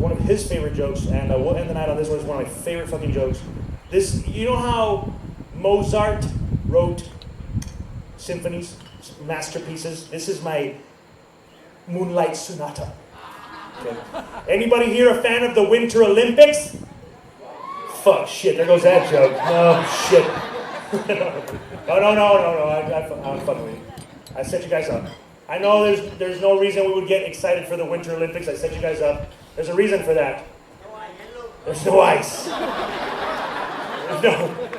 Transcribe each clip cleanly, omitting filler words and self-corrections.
one of his favorite jokes, and we'll end the night on this one. It's one of my favorite fucking jokes. This, you know how Mozart wrote symphonies, masterpieces? This is my Moonlight Sonata. Okay. Anybody here a fan of the Winter Olympics? Fuck, shit, there goes that joke. No, shit. No, I'm fucking with you. I set you guys up. I know there's no reason we would get excited for the Winter Olympics. I set you guys up. There's a reason for that. There's no ice. No.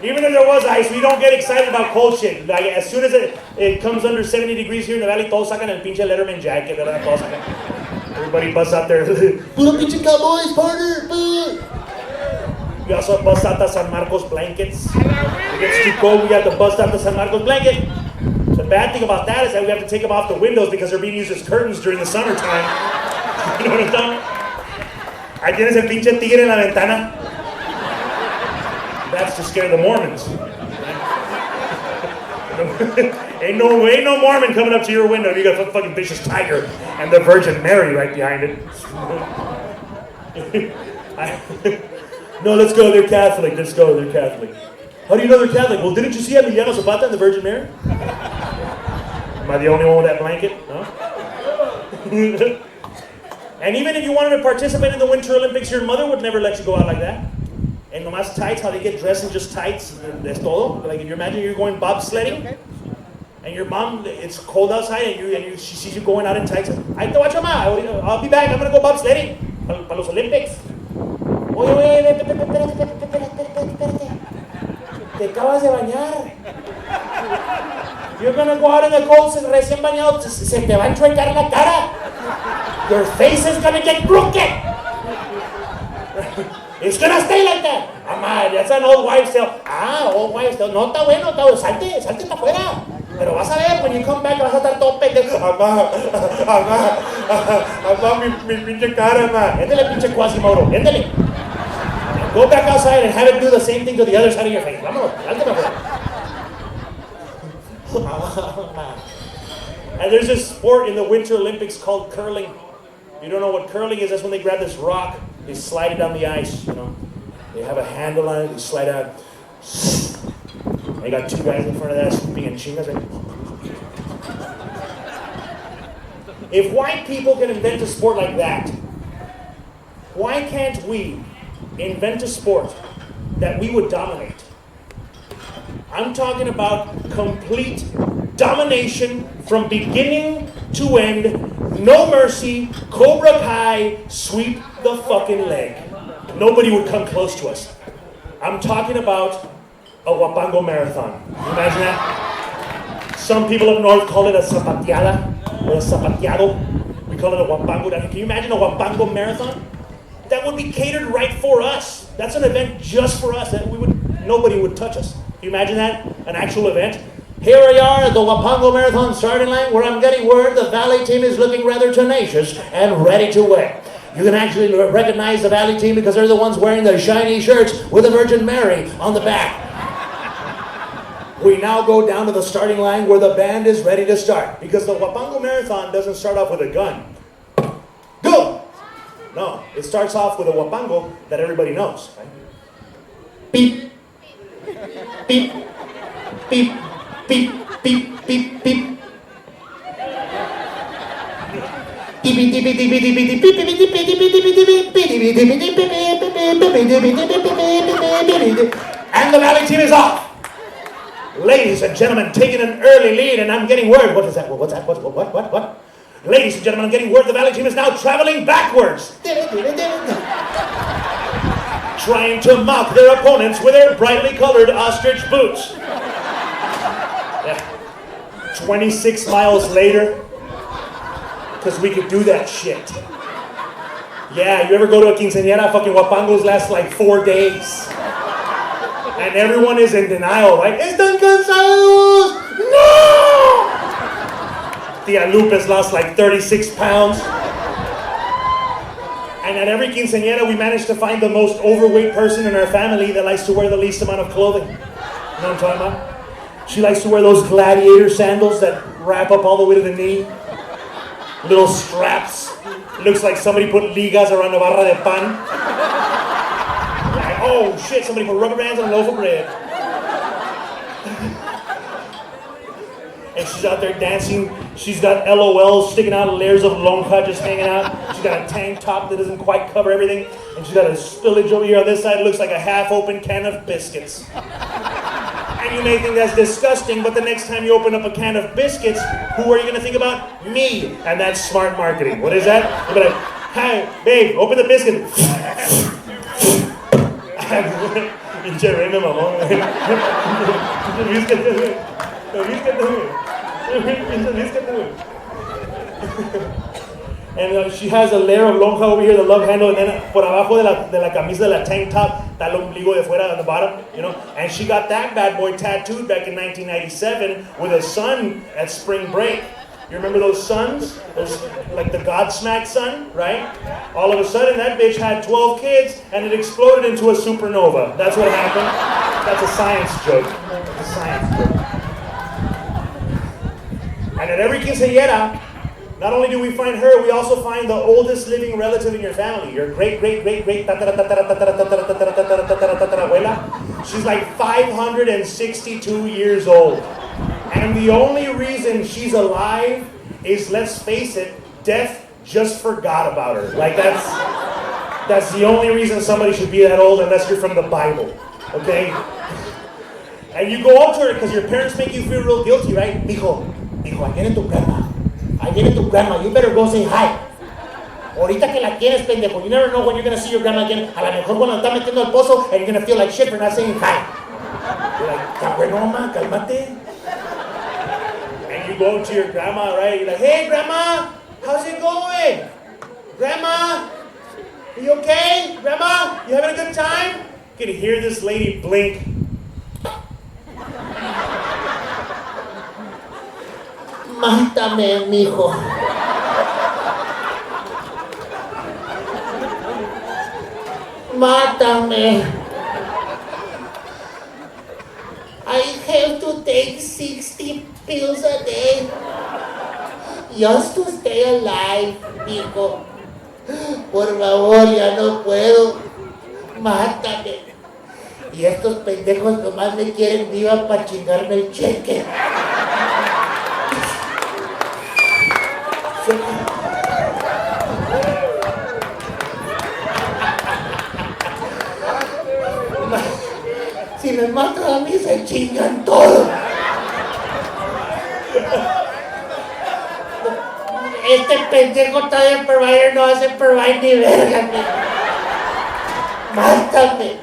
Even if there was ice, we don't get excited about cold shit. Like, as soon as it comes under 70 degrees here in the valley, todos sacan el pinche Letterman jacket. Todos sacan. Everybody busts out there. Puro pinche Cowboys, partner! We also bust out the San Marcos blankets. It gets too cold, we have to bust out the San Marcos blanket. The bad thing about that is that we have to take them off the windows because they're being used as curtains during the summertime. You know what I'm talking about? Ahí tienes el pinche tigre en la ventana. That's to scare the Mormons. ain't no Mormon coming up to your window. You got a fucking vicious tiger and the Virgin Mary right behind it. No, let's go. They're Catholic. Let's go. They're Catholic. How do you know they're Catholic? Well, didn't you see Emiliano Zapata and the Virgin Mary? Am I the only one with that blanket? No? And even if you wanted to participate in the Winter Olympics, your mother would never let you go out like that. And nomás tights, how they get dressed in just tights, that's todo. Like if you imagine you're going bobsledding, and your mom, it's cold outside, and she sees you going out in tights. Ahí te voy a chamar, I'll be back, I'm gonna go bobsledding para los Olympics. Oye, espérate. Te acabas de bañar. You're gonna go out in the cold, recién bañado, se te va a enchuecar la cara. Your face is gonna get crooked. It's gonna stay like that. Amá, that's an old wives' tale. Old wives' tale. No, está bueno, salte para afuera. Pero vas a ver, when you come back, vas a estar todo pendejo. Amá, mi pinche cara, amá. Éndale, pinche Quasimodo, éndale. Go back outside and have it do the same thing to the other side of your face. Vámonos, salte para afuera. And there's this sport in the Winter Olympics called curling. You don't know what curling is? That's when they grab this rock, they slide it down the ice, you know. They have a handle on it, they slide out. They got two guys in front of that scooping and chingas. If white people can invent a sport like that, why can't we invent a sport that we would dominate? I'm talking about complete domination from beginning to end. No mercy, Cobra Kai, sweep the fucking leg. Nobody would come close to us. I'm talking about a huapango marathon. Can you imagine that? Some people up north call it a zapateada or a zapateado. We call it a huapango. Can you imagine a huapango marathon? That would be catered right for us. That's an event just for us. That nobody would touch us. Can you imagine that? An actual event? Here we are at the Huapango Marathon starting line where I'm getting word the Valley team is looking rather tenacious and ready to win. You can actually recognize the Valley team because they're the ones wearing the shiny shirts with the Virgin Mary on the back. We now go down to the starting line where the band is ready to start because the Huapango Marathon doesn't start off with a gun. Go! No, it starts off with a huapango that everybody knows. Right? Beep. Beep. Beep. Beep, beep, beep, beep. And the Valley team is off. Ladies and gentlemen, taking an early lead, and I'm getting word. What is that? What's that? What? Ladies and gentlemen, I'm getting word the Valley team is now traveling backwards. Trying to mock their opponents with their brightly colored ostrich boots. 26 miles later, because we could do that shit. Yeah, you ever go to a Kinsera? Fucking huapangos last like 4 days. And everyone is in denial, right? Están cansados! No! Tia Lupe's lost like 36 pounds. And at every quinceañera, we managed to find the most overweight person in our family that likes to wear the least amount of clothing. You know what I'm talking about? She likes to wear those gladiator sandals that wrap up all the way to the knee. Little straps. Looks like somebody put ligas around a barra de pan. Like, oh shit, somebody put rubber bands on a loaf of bread. And she's out there dancing. She's got LOLs sticking out, layers of lonja just hanging out. She's got a tank top that doesn't quite cover everything. And she's got a spillage over here on this side. It looks like a half-open can of biscuits. And you may think that's disgusting, but the next time you open up a can of biscuits, who are you going to think about? Me. And that's smart marketing. What is that? You're like, hi, babe, open the biscuit. Pinche Raymond, mamón. And she has a layer of lonja over here, the love handle, and then por abajo de la camisa de la tank top, está el ombligo de fuera on the bottom, you know. And she got that bad boy tattooed back in 1997 with a sun at spring break. You remember those suns? Those, like the Godsmack sun, right? All of a sudden, that bitch had 12 kids, and it exploded into a supernova. That's what happened. That's a science joke. It's a science joke. And at every quinceañera, not only do we find her, we also find the oldest living relative in your family, your great abuela. She's like 562 years old. And the only reason she's alive is, let's face it, death just forgot about her. Like that's the only reason somebody should be that old, unless you're from the Bible, okay? And you go up to her because your parents make you feel real guilty, right? Mijo, ahí viene tu grandma. Ahí viene tu grandma. You better go say hi. Ahorita que la quieres, pendejo. You never know when you're going to see your grandma again. A lo mejor cuando está metiendo al pozo, and you're going to feel like shit for not saying hi. You're like, cabuenoma, cálmate. And you go to your grandma, right? You're like, hey, grandma, how's it going? Grandma, are you okay? Grandma, you having a good time? You can hear this lady blink. Mátame, mijo. Mátame. I have to take 60 pills a day just to stay alive, mijo. Por favor, ya no puedo. Mátame. Y estos pendejos nomás me quieren viva para chingarme el cheque. Si me matan a mí, se chingan todos. Este pendejo está de provider, no hace provide ni verga. Mátame.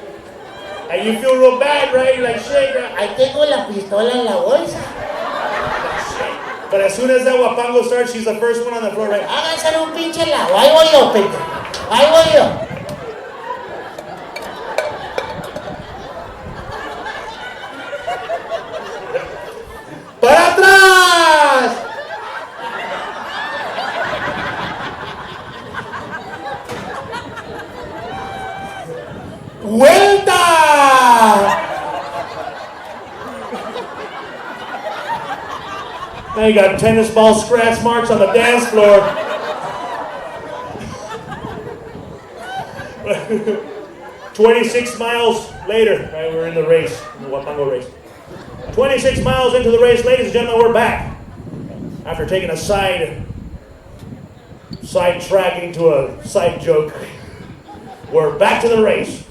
And you feel real bad, right? You're like, shit, girl. Ahí tengo la pistola en la bolsa. But as soon as that huapango starts, she's the first one on the floor, right? Háganse un pinche lado. Ahí voy yo, pendejo. Ahí voy yo. ¡Para atrás! ¡Vuelta! Now you got tennis ball scratch marks on the dance floor. 26 miles later, right, we're in the race, the huapango race. 26 miles into the race, ladies and gentlemen, we're back. After taking a side tracking to a side joke, we're back to the race.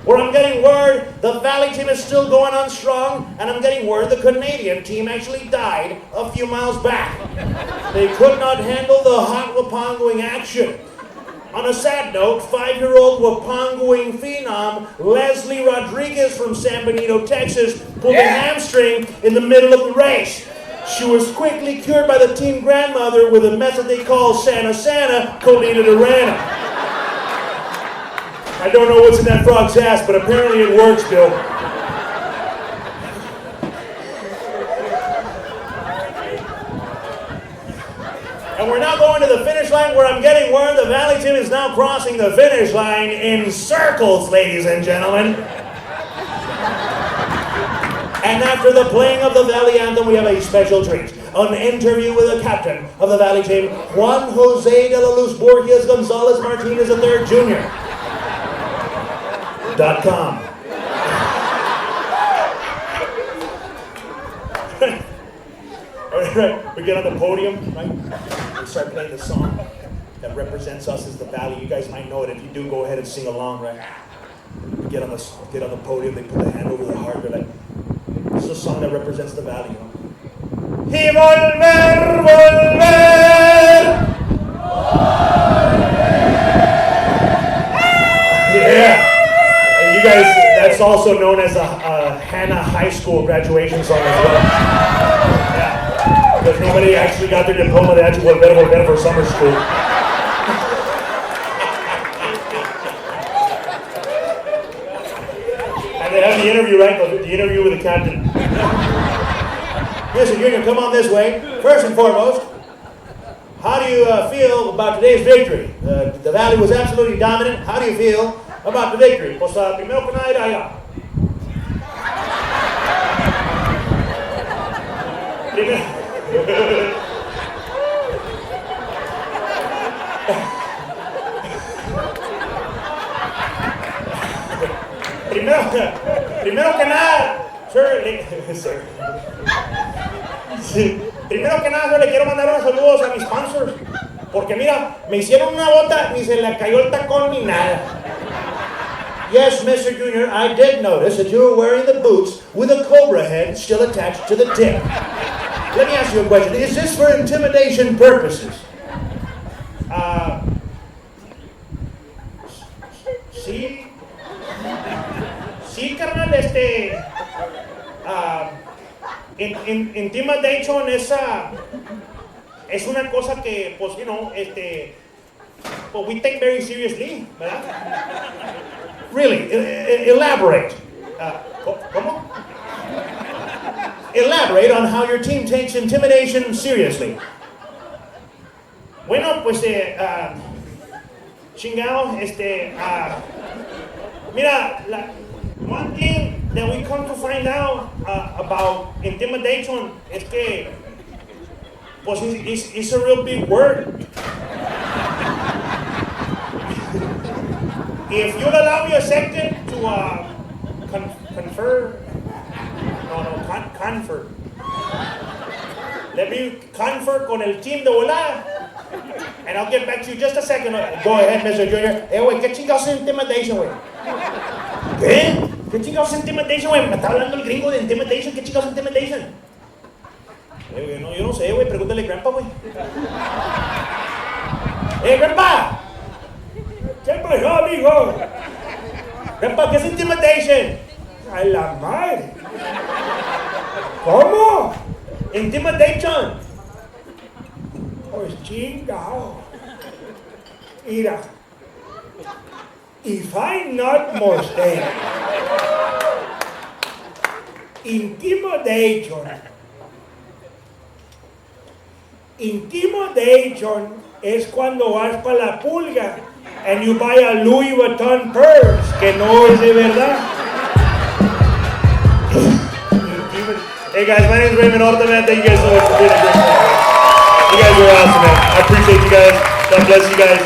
Where I'm getting word the Valley team is still going on strong, and I'm getting word the Canadian team actually died a few miles back. They could not handle the hot huapangoing action. On a sad note, 5-year-old huapangoing phenom Leslie Rodriguez from San Benito, Texas, pulled a hamstring in the middle of the race. She was quickly cured by the team grandmother with a method they call Sana Sana, Colina Durana. I don't know what's in that frog's ass, but apparently it works, Bill. And we're now going to the finish line, where I'm getting word the Valley team is now crossing the finish line in circles, ladies and gentlemen. And after the playing of the Valley anthem, we have a special treat. an interview with the captain of the Valley team, Juan Jose de la Luz Borges Gonzalez Martinez III Jr. .com. Right, we get on the podium, right? We start playing the song that represents us as the Valley. You guys might know it. If you do, go ahead and sing along, right? We get on the podium. They put the hand over the heart. They're like, this is a song that represents the Valley, you know? Y volver, volver. Yeah. And you guys, that's also known as a Hannah High School graduation song as well. Yeah. Because nobody actually got their diploma. They had to volver, volver for summer school. And they have the interview, right? The interview with the captain. Mr. Junior, come on this way. First and foremost, how do you feel about today's victory? The Valley was absolutely dominant. How do you feel about the victory? Pues primero que nada era allá. Primero que nada, sir. Sí. Primero que nada, yo le quiero mandar unos saludos a mis sponsors. Porque mira, me hicieron una bota, ni se le cayó el tacón ni nada. Yes, Mr. Junior, I did notice that you were wearing the boots with a cobra head still attached to the tip. Let me ask you a question. Is this for intimidation purposes? Sí, carnal, intimidation es una cosa que, pues, you know, pues we take very seriously, ¿verdad? Really, elaborate. ¿Cómo? Elaborate on how your team takes intimidation seriously. Bueno, pues, chingado, mira, one thing that we come to find out about intimidation es que, pues, it's a real big word. If you'll allow me a second to confer. Let me confer con el team de volada. And I'll get back to you just a second. Go ahead, Mr. Junior. Güey, ¿qué chingados es intimidation, güey? ¿Qué? ¿Qué chingados es intimidation, güey? Me está hablando el gringo de intimidation. ¿Qué chingados es intimidation? No, yo no sé, güey. Pregúntale a Grandpa, güey. Grandpa. ¿Qué pasó, amigo? Grandpa, ¿qué es intimidation? A la madre. ¿Cómo? Intimidation. Pues chingado. Mira. If I'm not mistaken, intimidation es cuando vas para la pulga and you buy a Louis Vuitton purse que no es de verdad. Hey guys, my name is Raymond Orta, man. Thank you guys so much for being a great fan. You guys are awesome, man. I appreciate you guys. God bless you guys.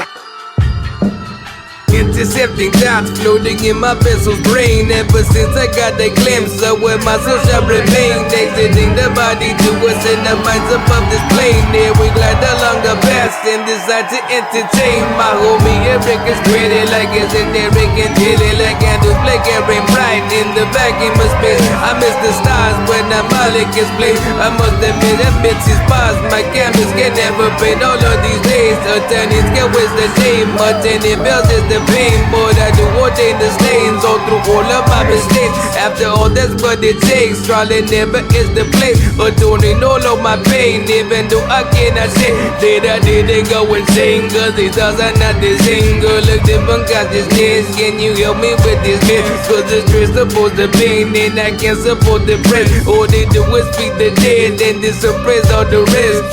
Intercepting thoughts floating in my vessel's brain. Ever since I got a glimpse of where my soul shall remain, exiting the body to ascend the minds above this plane. Here we glide along the past and decide to entertain my homie Eric is pretty like it's in Eric and Tilly like candles flickering bright in the vacuum of space. I miss the stars when the Malik is played. I must admit that bits is past. My canvas can never paint all of these days. Attorney skill is the name, attending bills is the pain. But I do ordain the stains all through all of my mistakes. After all, that's what it takes. Trying never is the place. Atoning all of my pain. Even though I cannot say that I didn't go insane. Cause these thoughts are not the same. Girl, look different consciousness. Can you help me with this myth? Cause the stress supposed to pain. And I can't support the press. All they do is feed the dead and they suppress all the rest.